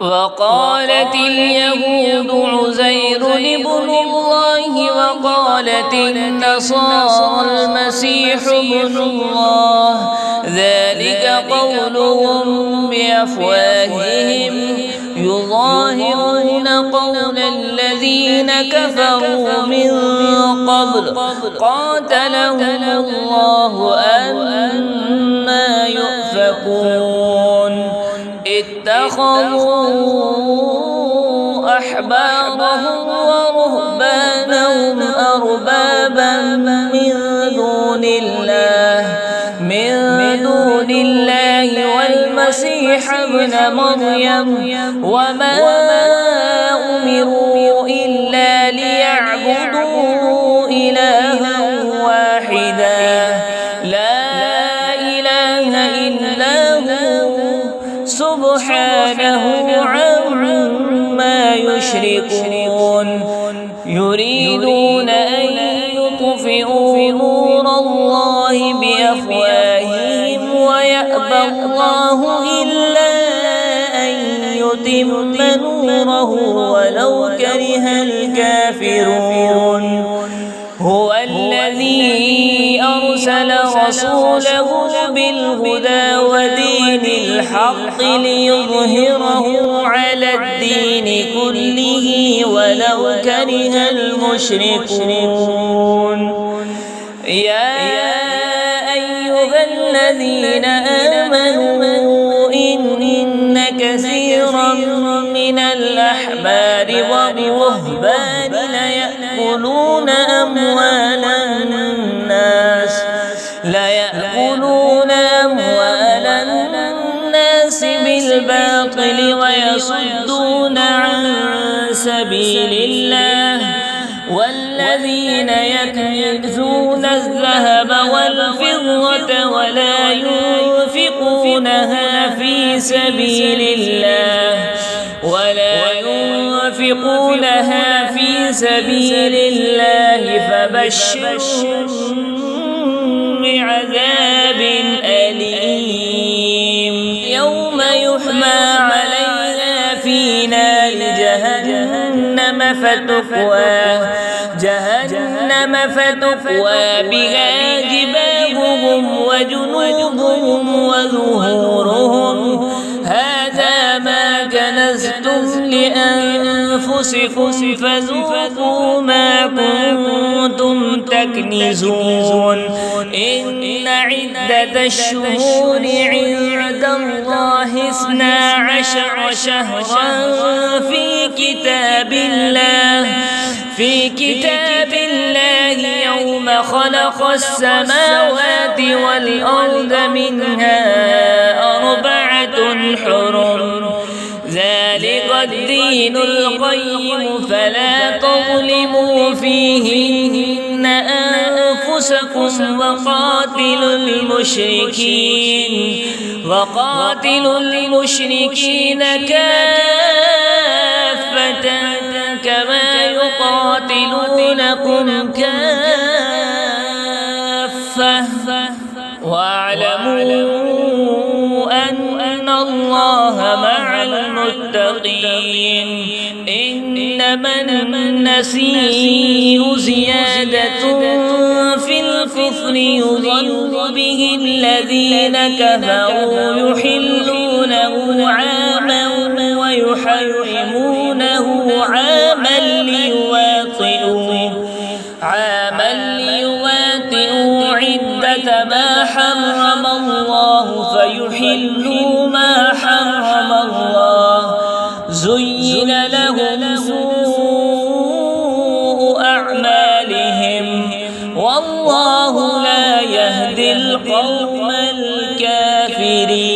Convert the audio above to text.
وقالت اليهود عزير ابن الله وقالت النصارى المسيح ابن الله ذلك قولهم بأفواههم يظاهرون قول الذين كفروا من قبل قاتلهم الله أنى يؤفكون اتخذوا أحبارهم ورهبانهم أربابا من دون الله والمسيح ابن مريم وما أمروا إلا ليعبدوا إلها واحدا لا إله إلا هو سبحانه عما يشركون يريدون أن يطفئوا نور الله بأفواههم ويأبى الله إلا أن يتم نوره ولو كره الكافرون هو الذي أرسل رسوله بالهدى ودين الحق ليظهره على الدين كله ولو كره المشركون يا أيها الذين آمنوا إن كثيرا من الأحبار والرهبان ليأكلون أموال الناس بالباطل ويصدون عن سبيل الله والذين يكنزون الذهب والفضة ولا ينفقونها في سبيل الله فبشرهم بعذاب أليم يوم يحمى عليها في نار جهنم فتقوى بها جباههم وجنوبهم وظهورهم هذا ما كنزتم لأنفسكم فذوقوا ما كنتم تكنزون إن عدة الشهور عند الله 12 شهرا في كتاب الله يوم خلق السماوات والأرض منها 4 حرم ذلك الدين القيم فلا تظلموا فيهن أنفسكم وقاتلوا المشركين كافة كما يقاتلونكم كافة واعلموا أن الله مع المتقين إنما النسيء زيادة في الكفر يضل به الذين كفروا يحلونه عاما ويحرمونه عاما ليواطئوا عدة ما حرم الله فيحلوا ما حرم الله زين لهم سوء أعمالهم والله لا يهدي القوم الكافرين.